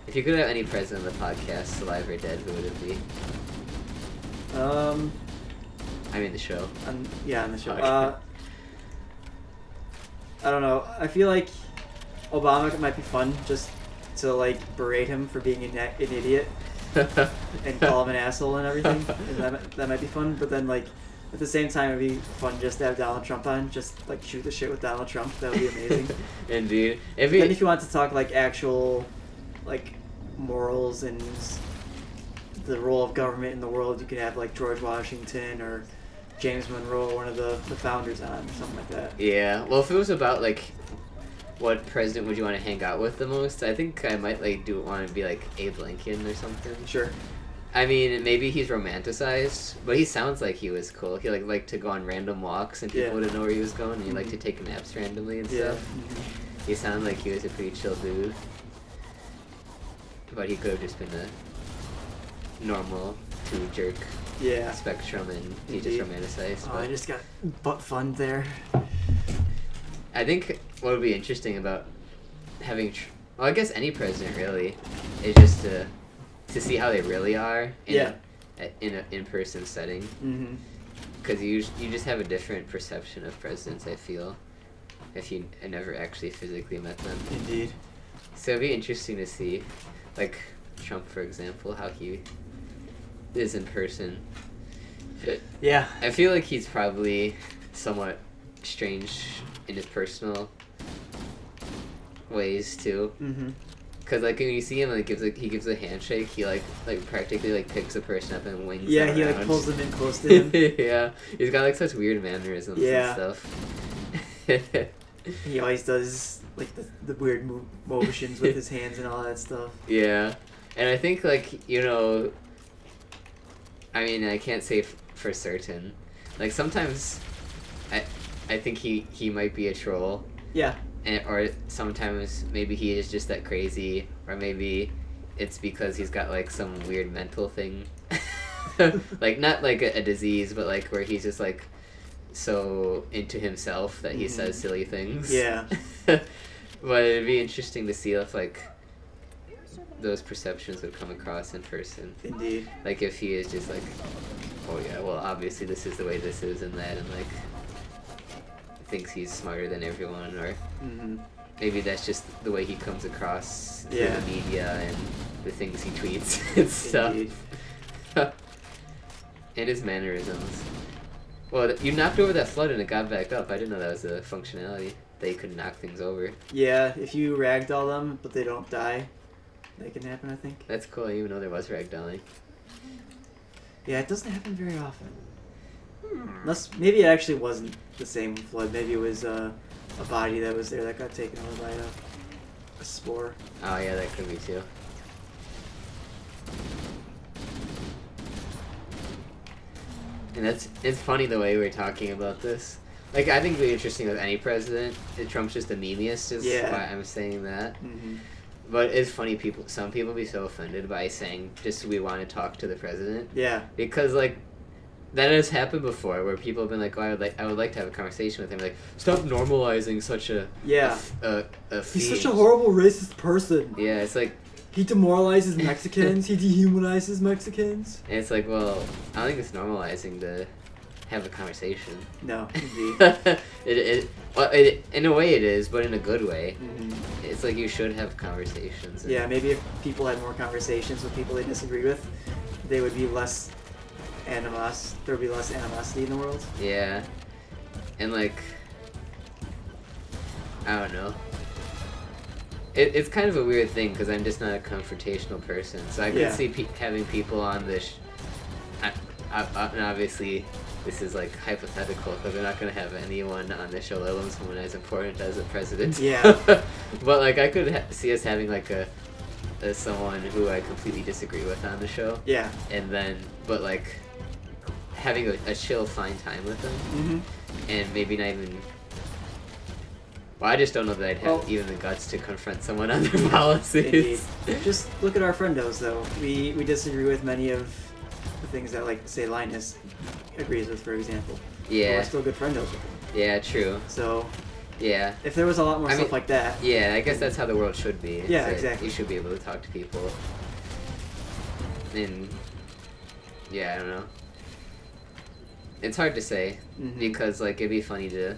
If you could have any president of the podcast, alive or dead, who would it be? I mean the show. On the show. Okay. I don't know. I feel like Obama might be fun just to like berate him for being an idiot and call him an asshole and everything. And that might be fun. But then like at the same time, it'd be fun just to have Donald Trump on, just like shoot the shit with Donald Trump. That would be amazing. Indeed. Then if you want to talk like actual like morals and the role of government in the world, you could have like George Washington or James Monroe, one of the founders on, or something like that. Yeah. Well, if it was about like what president would you want to hang out with the most, I think I might like want to be like Abe Lincoln or something. Sure. I mean, maybe he's romanticized, but he sounds like he was cool. He liked to go on random walks and people wouldn't know where he was going, and he liked to take naps randomly and stuff. He sounded like he was a pretty chill dude. But he could have just been a normal two-jerk spectrum, and he just romanticized. Oh, I just got butt fun there. I think what would be interesting about having, I guess any president really, is just to see how they really are in an in-person setting. Because you just have a different perception of presidents, I feel, if you never actually physically met them. Indeed. So it'd be interesting to see, like Trump, for example, how he is in person. Yeah. I feel like he's probably somewhat strange in his personal ways too. Cause like when you see him, like he gives a handshake. He like practically like picks a person up and wings. Yeah, them he around. like pulls them in close to him. Yeah, he's got like such weird mannerisms and stuff. He always does like the weird motions with his hands and all that stuff. Yeah, and I think like I mean I can't say for certain. Like sometimes, I think he might be a troll. Yeah. Or sometimes maybe he is just that crazy, or maybe it's because he's got like some weird mental thing, like not like a disease, but like where he's just like so into himself that he says silly things. Yeah. But it'd be interesting to see if like those perceptions would come across in person. Indeed. Like if he is just like, oh yeah, well obviously this is the way this is and that, and like thinks he's smarter than everyone, or maybe that's just the way he comes across to the media and the things he tweets and stuff. And his mannerisms. Well, you knocked over that flood and it got back up. I didn't know that was a functionality. That you could knock things over. Yeah, if you ragdoll them, but they don't die, that can happen, I think. That's cool. I didn't even know there was ragdolling. Yeah, it doesn't happen very often. Unless, maybe it actually wasn't the same flood. Maybe it was a body that was there that got taken over by a spore. Oh yeah, that could be too. And it's funny the way we're talking about this. Like, I think it'd be interesting with any president. Trump's just the memeiest, is why I'm saying that. But it's funny, some people be so offended by saying just we want to talk to the president. Yeah. Because like that has happened before, where people have been like, "Oh, I would like to have a conversation with him." Like, stop normalizing such a He's such a horrible racist person. Yeah, it's like he demoralizes Mexicans. He dehumanizes Mexicans. And it's like, well, I don't think it's normalizing to have a conversation. No, indeed. it in a way it is, but in a good way. It's like you should have conversations. Yeah, maybe if people had more conversations with people they disagree with, they would be less there would be less animosity in the world. Yeah. And like, I don't know. It's kind of a weird thing because I'm just not a confrontational person. So I could see having people on this. And obviously, this is like hypothetical because we're not going to have anyone on the show, let alone someone as important as a president. Yeah. But like, I could see us having like someone who I completely disagree with on the show. Yeah. And then, but like, having a chill, fine time with them, and maybe not even. Well, I just don't know that I'd have even the guts to confront someone on their policies. Indeed. Just look at our friendos, though. We disagree with many of the things that, like, say, Linus agrees with, for example. Yeah. But we're still good friendos with him. Yeah, true. So, Yeah. If there was a lot more stuff like that. Yeah, I guess that's how the world should be. Yeah, exactly. You should be able to talk to people. And yeah, I don't know. It's hard to say because like it'd be funny to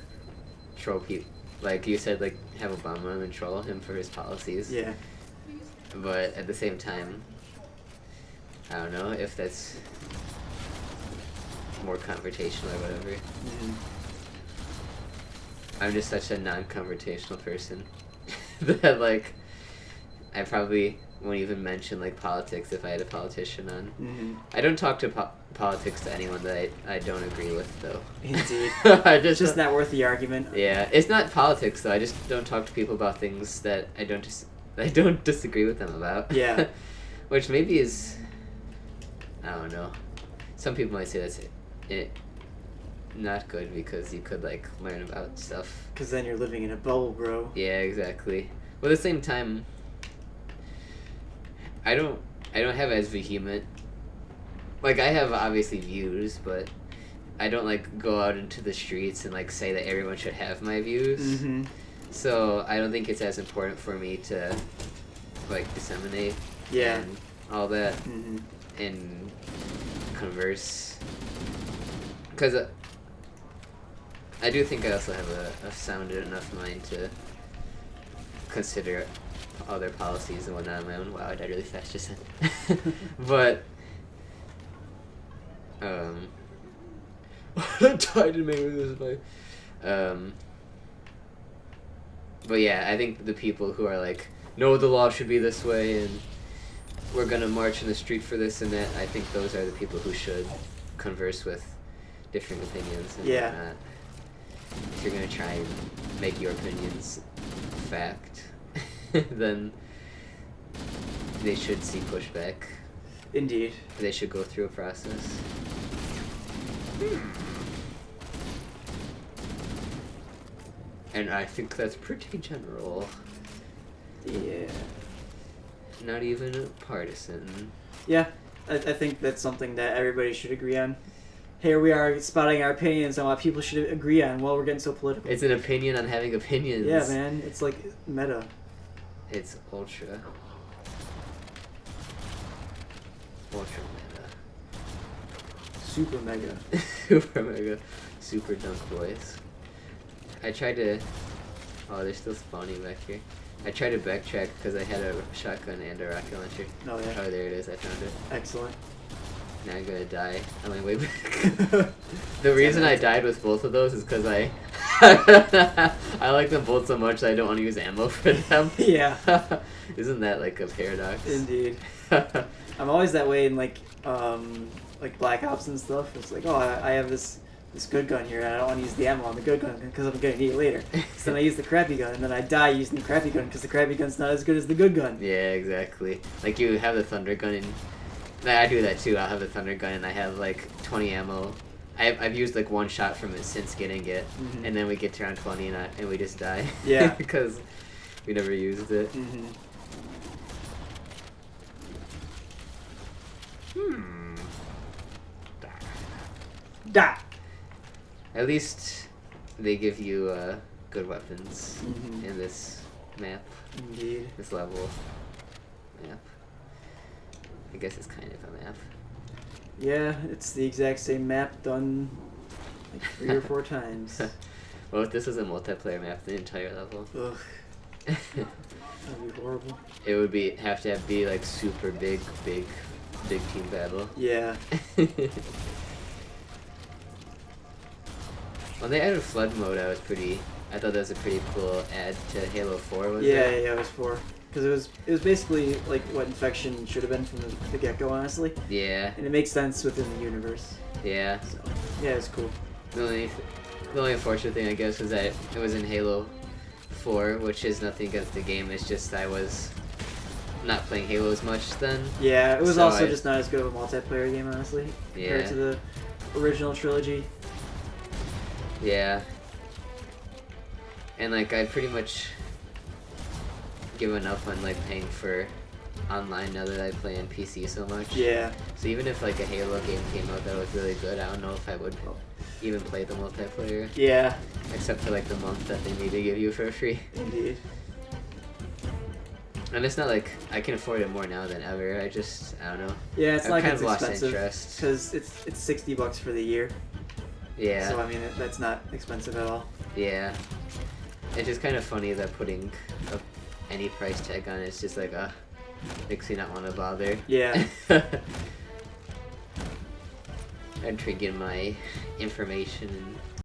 troll people. Like you said, like have Obama and troll him for his policies. Yeah. But at the same time, I don't know if that's more confrontational or whatever. I'm just such a non-confrontational person that like I probably won't even mention like politics if I had a politician on. I don't talk to politics to anyone that I don't agree with though. Indeed. It's just not worth the argument. Yeah, it's not politics though. I just don't talk to people about things that I don't disagree with them about. Yeah. Which maybe is, I don't know. Some people might say that's not good because you could like learn about stuff. Because then you're living in a bubble, bro. Yeah, exactly. But at the same time, I don't have as vehement. Like I have obviously views, but I don't like go out into the streets and like say that everyone should have my views. So I don't think it's as important for me to like disseminate and all that and converse. Because I do think I also have a sound enough mind to consider other policies and whatnot on my own. Wow, I died really fast just then. But I died and maybe this is my but yeah, I think the people who are like, no, the law should be this way and we're gonna march in the street for this and that, I think those are the people who should converse with different opinions and whatnot. If you're gonna try and make your opinions fact, then they should see pushback. Indeed. They should go through a process. And I think that's pretty general. Yeah. Not even partisan. Yeah, I think that's something that everybody should agree on. Here we are spouting our opinions on what people should agree on. Well, we're getting so political. It's an opinion on having opinions. Yeah, man. It's like meta. It's ultra. Ultra meta. Super mega. Super mega. Super dunk boys. I tried to... Oh, they're still spawning back here. I tried to backtrack because I had a shotgun and a rocket launcher. Oh, yeah. Oh, there it is. I found it. Excellent. Now I'm gonna die on my way back. The reason I died with both of those is because I like them both so much that I don't want to use ammo for them. Yeah. Isn't that like a paradox? Indeed. I'm always that way in like Black Ops and stuff. It's like, oh, I have this good gun here and I don't want to use the ammo on the good gun because I'm going to need it later. So then I use the crappy gun and then I die using the crappy gun because the crappy gun's not as good as the good gun. Yeah, exactly. Like you have the thunder gun and I do that too. I'll have the thunder gun and I have like 20 ammo. I've used like one shot from it since getting it, and then we get to around 20 and we just die. Yeah. Because we never used it. Da. At least they give you good weapons in this map. Indeed. This level map. I guess it's kind of a map. Yeah, it's the exact same map done like 3 or 4 times. Well, if this was a multiplayer map, the entire level. Ugh. That'd be horrible. It would have to be like super big team battle. Yeah. When they added flood mode, I thought that was a pretty cool add to Halo 4. Was yeah, it? Yeah, it was 4. Because it was basically like what Infection should have been from the get-go, honestly. Yeah. And it makes sense within the universe. Yeah. So, yeah, it's cool. The only unfortunate thing, I guess, was that it was in Halo 4, which is nothing against the game. It's just I was not playing Halo as much then. Yeah, it was also just not as good of a multiplayer game, honestly, compared to the original trilogy. Yeah. And like I pretty much given up on like paying for online now that I play on PC so much. Yeah. So even if like a Halo game came out that was really good, I don't know if I would even play the multiplayer. Yeah. Except for like the month that they maybe give you for free. Indeed. And it's not like I can afford it more now than ever. I don't know. Yeah, it's I've like kind it's of lost expensive interest. because it's $60 for the year. Yeah. So I mean that's not expensive at all. Yeah. It's just kind of funny that putting any price tag on it's just like makes me not want to bother. Yeah. Entering in my information and